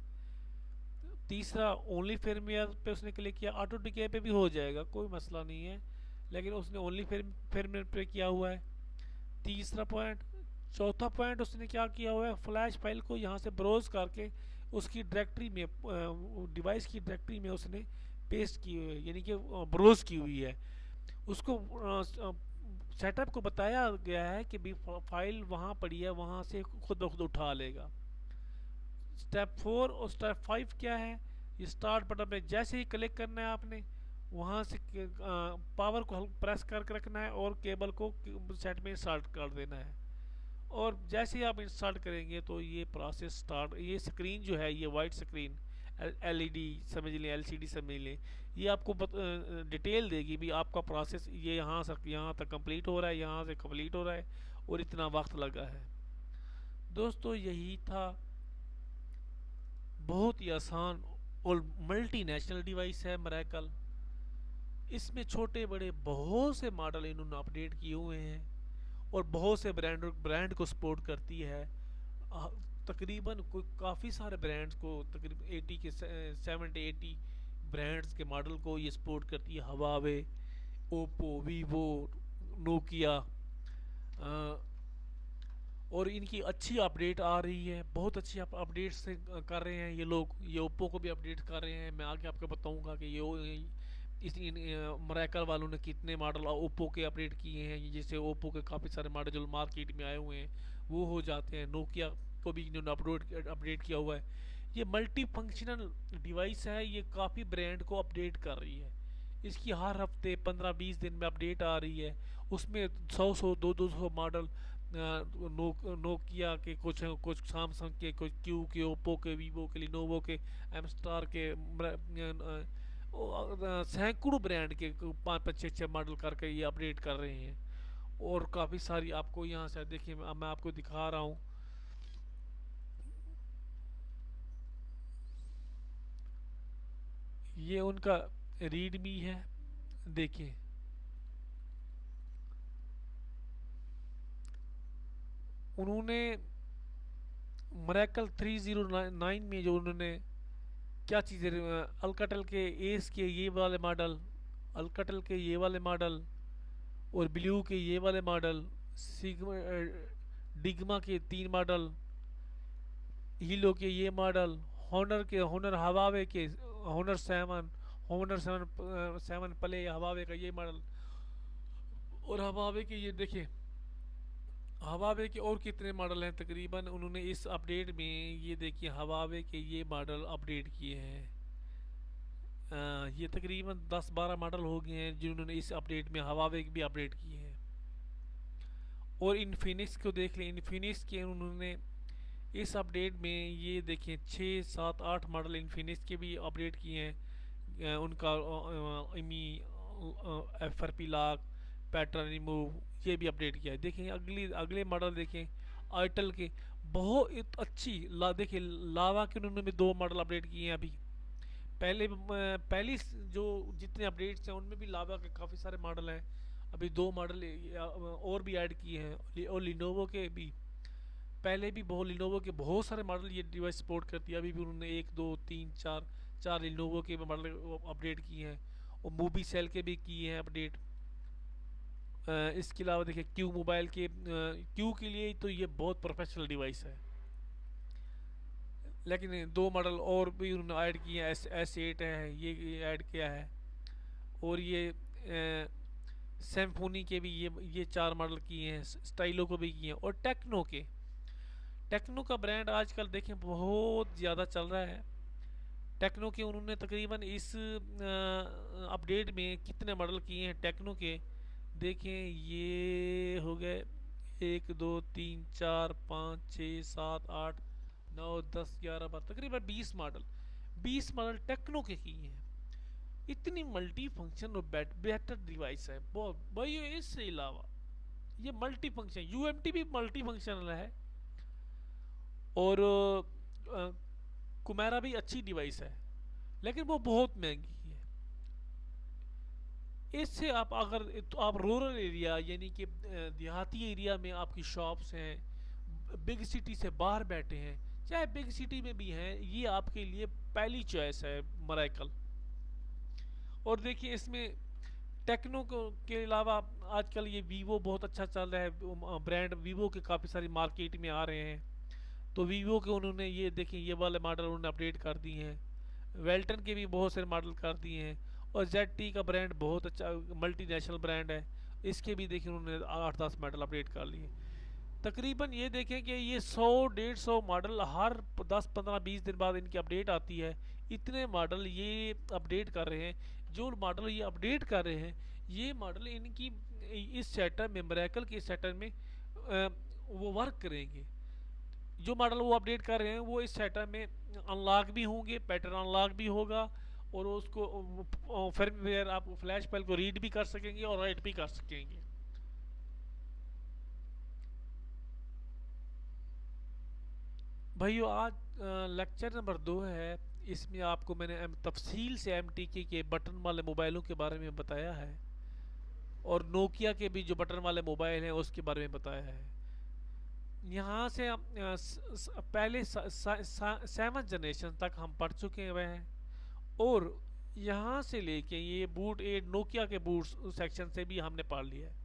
तीसरा ओनली फिरवेयर पे उसने क्लिक किया, ऑटो डिके पे भी हो जाएगा, कोई मसला नहीं है, लेकिन उसने ओनली फिरवेयर पे किया हुआ है। तीसरा पॉइंट। चौथा पॉइंट उसने क्या किया हुआ है, फ्लैश फाइल को यहाँ से ब्राउज करके उसकी डायरेक्टरी में, डिवाइस की डायरेक्टरी में उसने पेस्ट की हुई है, यानी कि ब्राउज की हुई है। उसको सेटअप को बताया गया है कि भी फाइल वहाँ पड़ी है, वहाँ से खुद ब खुद उठा लेगा। स्टेप 4 और स्टेप 5 क्या है, ये स्टार्ट बटन पे जैसे ही क्लिक करना है आपने, वहाँ से पावर को प्रेस करके रखना है और केबल को सेट में स्टार्ट कर देना है, और जैसे ही आप इंस्टॉल करेंगे तो ये प्रोसेस स्टार्ट, ये स्क्रीन जो है, ये वाइट स्क्रीन एलईडी समझ लें, एलसीडी समझ लें, ये आपको डिटेल देगी भी आपका प्रोसेस ये यहाँ तक कंप्लीट हो रहा है, यहाँ से कंप्लीट हो रहा है और इतना वक्त लगा है। दोस्तों यही था, बहुत ही आसान और मल्टीनेशनल डिवाइस है मिरेकल। इसमें छोटे बड़े बहुत से मॉडल इन्होंने अपडेट किए हुए हैं और बहुत से ब्रांड को सपोर्ट करती है। तकरीबन कोई काफ़ी सारे ब्रांड्स को, तकरीबन 80 के 70-80 ब्रांड्स के मॉडल को ये सपोर्ट करती है। हवावे, ओप्पो, वीवो, नोकिया, और इनकी अच्छी अपडेट आ रही है, बहुत अच्छी अपडेट से कर रहे हैं ये लोग। ये ओप्पो को भी अपडेट कर रहे हैं। मैं आगे आपको बताऊंगा कि ये इस मिरेकल वालों ने कितने मॉडल ओप्पो के अपडेट किए हैं। जैसे ओप्पो के काफ़ी सारे मॉडल जो मार्केट में आए हुए हैं वो हो जाते हैं। नोकिया को भी इन्होंने अपडेट किया हुआ है। ये मल्टी फंक्शनल डिवाइस है, ये काफ़ी ब्रांड को अपडेट कर रही है। इसकी हर हफ्ते 15-20 दिन में अपडेट आ रही है। उसमें 100 200 मॉडल नोकिया के, कुछ सैमसंग के, कुछ क्यू के, ओप्पो के, वीवो के, लिनोवो के, एम स्टार के, सैकड़ों ब्रांड के 5-6 मॉडल करके ये अपडेट कर रहे हैं। और काफ़ी सारी आपको यहाँ से देखिए, मैं आपको दिखा रहा हूँ। ये उनका रीडमी है, देखिए उन्होंने मिरेकल 309 में जो उन्होंने क्या चीज़ें, अल्काटेल के एस के ये वाले मॉडल, अल्काटेल के ये वाले मॉडल, और ब्लू के ये वाले मॉडल, सिग्मा डिग्मा के 3 मॉडल, हीलो के ये मॉडल, होनर के, होनर हवावे के, होनर 7, होनर 7 प्ले हवावे का ये मॉडल, और हवावे के ये देखिए, हवावे के और कितने मॉडल हैं तकरीबन उन्होंने इस अपडेट में, ये देखिए हवावे के ये मॉडल अपडेट किए हैं। ये तकरीबन 10-12 मॉडल हो गए हैं जिन्होंने इस अपडेट में हवावे के भी अपडेट किए हैं। और इन्फिनिक्स को देख लें, इन्फिनिक्स के उन्होंने इस अपडेट में ये देखें 6-7-8 मॉडल इन्फिनिक्स के भी अपडेट किए हैं। उनका Emmy FRP lock, pattern remove, ये भी अपडेट किया है। देखें अगले मॉडल देखें, आइटल के बहुत अच्छी देखिए लावा के उन्होंने भी 2 मॉडल अपडेट किए हैं अभी। पहली जो जितने अपडेट्स हैं उनमें भी लावा के काफ़ी सारे मॉडल हैं। अभी 2 मॉडल और भी ऐड किए हैं। और लिनोवो के भी पहले भी लिनोवो के बहुत सारे मॉडल ये डिवाइस सपोर्ट करती है। अभी भी उन्होंने 1 2 3 4 लिनोवो के मॉडल अपडेट किए हैं, और मूवी सेल के भी किए हैं अपडेट। इसके अलावा देखिए क्यू मोबाइल के, क्यू के लिए तो ये बहुत प्रोफेशनल डिवाइस है, लेकिन 2 मॉडल और भी उन्होंने ऐड किए हैं। S8 है, ये ऐड किया है। और ये सैम्फोनी के भी ये 4 मॉडल किए हैं। स्टाइलो को भी किए हैं। और टेक्नो का ब्रांड आजकल देखें बहुत ज़्यादा चल रहा है। टेक्नो के उन्होंने तकरीबन इस अपडेट में कितने मॉडल किए हैं टेक्नो के, देखें ये हो गए 1 2 3 4 5 6 7 8 9 10 11 12, तकरीबन 20 मॉडल टेक्नो के किए हैं। इतनी मल्टी फंक्शन और बेहतर डिवाइस है बहुत भाई। इससे अलावा ये मल्टी फंक्शन UMT भी मल्टी फंक्शनल है, और कुमेरा भी अच्छी डिवाइस है, लेकिन वो बहुत महंगी है। इससे आप अगर तो आप रूरल एरिया यानी कि देहाती एरिया में आपकी शॉप्स हैं, बिग सिटी से बाहर बैठे हैं, चाहे बिग सिटी में भी हैं, ये आपके लिए पहली चॉइस है मिरेकल। और देखिए इसमें टेक्नो के अलावा आजकल ये वीवो बहुत अच्छा चल रहा है। ब्रांड वीवो के काफ़ी सारी मार्केट में आ रहे हैं, तो वीवो के उन्होंने ये देखिए ये वाले मॉडल उन्होंने अपडेट कर दिए हैं। वेल्टन के भी बहुत सारे मॉडल कर दिए हैं। और ZT का ब्रांड बहुत अच्छा मल्टीनेशनल ब्रांड है, इसके भी देखिए उन्होंने 8-10 मॉडल अपडेट कर लिए। तकरीबन ये देखें कि ये 100-150 मॉडल हर 10-15-20 दिन बाद इनकी अपडेट आती है। इतने मॉडल ये अपडेट कर रहे हैं। जो मॉडल ये अपडेट कर रहे हैं, ये मॉडल इनकी इस सेटअप में, मिरेकल के सेटअप में वो वर्क करेंगे। जो मॉडल वो अपडेट कर रहे हैं वो इस सेटअप में अनलॉक भी होंगे, पैटर्न अनलॉक भी होगा, और उसको फिर आप फ्लैश फाइल को रीड भी कर सकेंगे और राइट भी कर सकेंगे। भाइयों, आज लेक्चर नंबर 2 है। इसमें आपको मैंने तफसील से MTK के बटन वाले मोबाइलों के बारे में बताया है, और नोकिया के भी जो बटन वाले मोबाइल हैं उसके बारे में बताया है। यहाँ से हम पहले 7th जनरेशन तक हम पढ़ चुके हुए हैं, और यहाँ से लेके ये बूट 8 नोकिया के बूट सेक्शन से भी हमने पढ़ लिया है।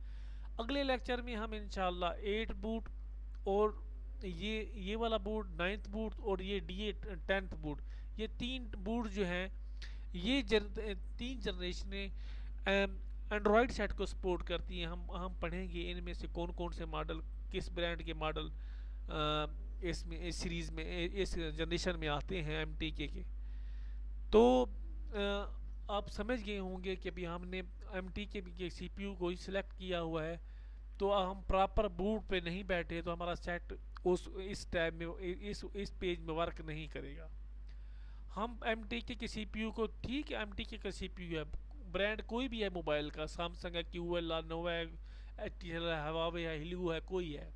अगले लेक्चर में हम इंशाल्लाह 8 बूट, और ये वाला बूट 9th बूट, और ये D8 10th बूट, ये 3 बूट जो हैं, ये 3 जनरेशनें एंड्रॉयड सेट को सपोर्ट करती हैं। हम पढ़ेंगे इनमें से कौन कौन से मॉडल, किस ब्रांड के मॉडल इसमें इस सीरीज़ में इस जनरेशन में आते हैं MTK के। तो आप समझ गए होंगे कि अभी हमने MTK के CPU को ही सिलेक्ट किया हुआ है, तो हम प्रॉपर बूट पे नहीं बैठे तो हमारा सेट उस इस टैब में इस पेज में वर्क नहीं करेगा। हम MTK के CPU को, ठीक है MTK का CPU है, ब्रांड कोई भी है मोबाइल का, सैमसंग है, QL है, नोवा है, HTC है, हवावे है, हिलू है, कोई है,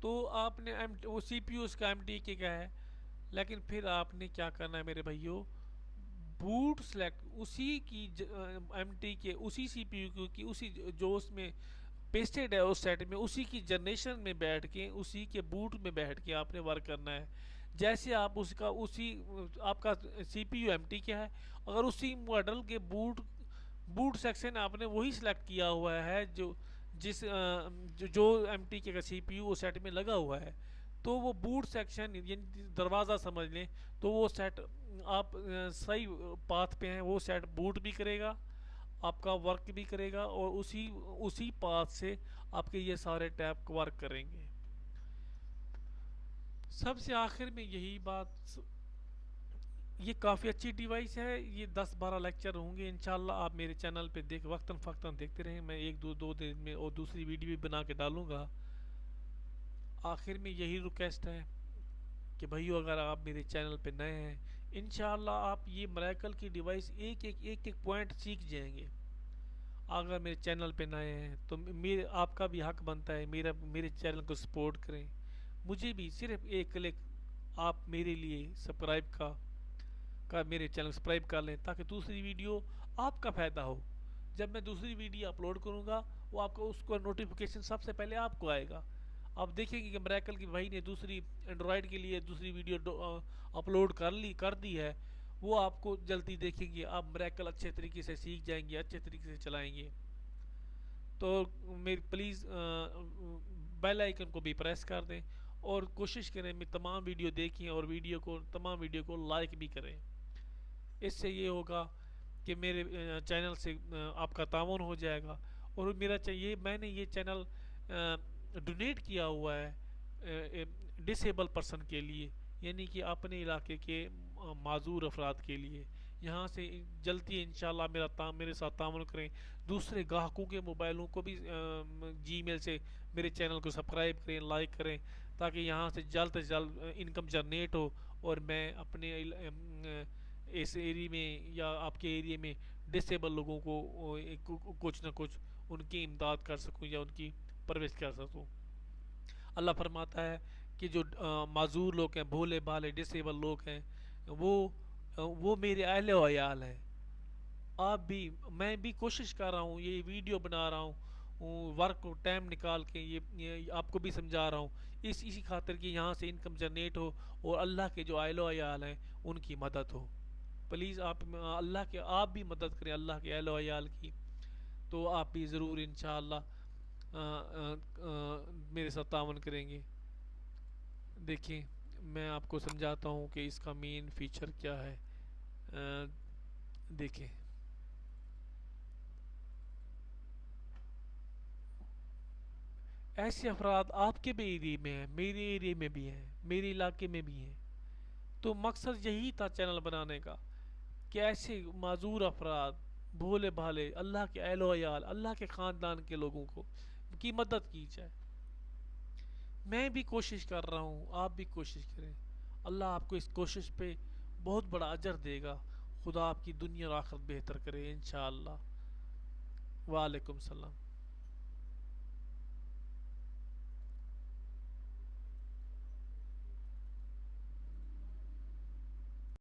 तो आपने वो CPU उसका MTK का है। लेकिन फिर आपने क्या करना है मेरे भाइयों, बूट सेलेक्ट उसी की MTK उसी CPU की, उसी जो उसमें पेस्टेड है उस सेट में, उसी की जनरेशन में बैठ के, उसी के बूट में बैठ के आपने वर्क करना है। जैसे आप उसका उसी आपका CPU MTK है, अगर उसी मॉडल के बूट सेक्शन आपने वही सिलेक्ट किया हुआ है जो जो MTK का CPU वो सेट में लगा हुआ है, तो वो बूट सेक्शन दरवाज़ा समझ लें, तो वो सेट आप सही पाथ पे हैं, वो सेट बूट भी करेगा, आपका वर्क भी करेगा, और उसी उसी पाथ से आपके ये सारे टैब वर्क करेंगे। सबसे आखिर में यही बात, ये काफ़ी अच्छी डिवाइस है। ये 10-12 लेक्चर होंगे इंशाल्लाह, आप मेरे चैनल पे वक्तन फ़क्तन देखते रहें। मैं एक दो दिन में और दूसरी वीडियो भी बना के डालूँगा। आखिर में यही रिक्वेस्ट है कि भाइयों, अगर आप मेरे चैनल पे नए हैं, इंशाल्लाह आप ये मराकल की डिवाइस एक एक पॉइंट सीख जाएंगे। अगर मेरे चैनल पे नए हैं तो मेरे आपका भी हक बनता है मेरे चैनल को सपोर्ट करें। मुझे भी सिर्फ एक क्लिक आप मेरे लिए सब्सक्राइब का मेरे चैनल सब्सक्राइब कर लें, ताकि दूसरी वीडियो आपका फ़ायदा हो। जब मैं दूसरी वीडियो अपलोड करूँगा, वो आपको उसका नोटिफिकेशन सबसे पहले आपको आएगा। आप देखेंगे कि मराकल की भाई ने दूसरी एंड्रॉयड के लिए दूसरी वीडियो अपलोड कर दी है, वो आपको जल्दी देखेंगे। आप मराकल अच्छे तरीके से सीख जाएंगे, अच्छे तरीके से चलाएंगे। तो मेरे प्लीज़ बेल आइकन को भी प्रेस कर दें, और कोशिश करें मैं तमाम वीडियो देखें, और तमाम वीडियो को लाइक भी करें। इससे ये होगा कि मेरे चैनल से आपका ताउन हो जाएगा। और मेरा चाहिए, मैंने ये चैनल डोनेट किया हुआ है डिसेबल पर्सन के लिए, यानी कि अपने इलाके के माजूर अफराद के लिए। यहाँ से जल्दी इंशाल्लाह मेरे साथ ताउन करें। दूसरे ग्राहकों के मोबाइलों को भी जीमेल से मेरे चैनल को सब्सक्राइब करें, लाइक करें, ताकि यहाँ से जल्द इनकम जनरेट हो, और मैं अपने इस एरिया में या आपके एरिया में डिसेबल लोगों को कुछ ना कुछ उनकी इमदाद कर सकूं, या उनकी परवरिश कर सकूं। अल्लाह फरमाता है कि जो माजूर लोग हैं, भोले भाले डिसेबल लोग हैं, वो मेरे अहले व अयाल हैं। आप भी, मैं भी कोशिश कर रहा हूँ, ये वीडियो बना रहा हूँ, वर्क टाइम निकाल के ये आपको भी समझा रहा हूँ, इसी खातिर कि यहाँ से इनकम जनरेट हो, और अल्लाह के जो अहले व अयाल हैं उनकी मदद हो। प्लीज़ आप अल्लाह के आप भी मदद करें अल्लाह के अहले व अयाल की। तो आप भी ज़रूर इंशाअल्लाह मेरे साथ तावन करेंगे। देखिए, मैं आपको समझाता हूँ कि इसका मेन फीचर क्या है। देखें, ऐसे अफराद आपके भी एरिया में हैं, मेरे एरिया में भी हैं, मेरे इलाके में भी हैं। तो मकसद यही था चैनल बनाने का, कि ऐसे माजूर अफराद, भोले भाले, अल्लाह के अहलो अयाल, अल्लाह के ख़ानदान के लोगों को की मदद की जाए। मैं भी कोशिश कर रहा हूँ, आप भी कोशिश करें। अल्लाह आपको इस कोशिश पे बहुत बड़ा अजर देगा। खुदा आपकी दुनिया और आखिरत बेहतर करे इंशाअल्लाह। वालेकुम सलाम।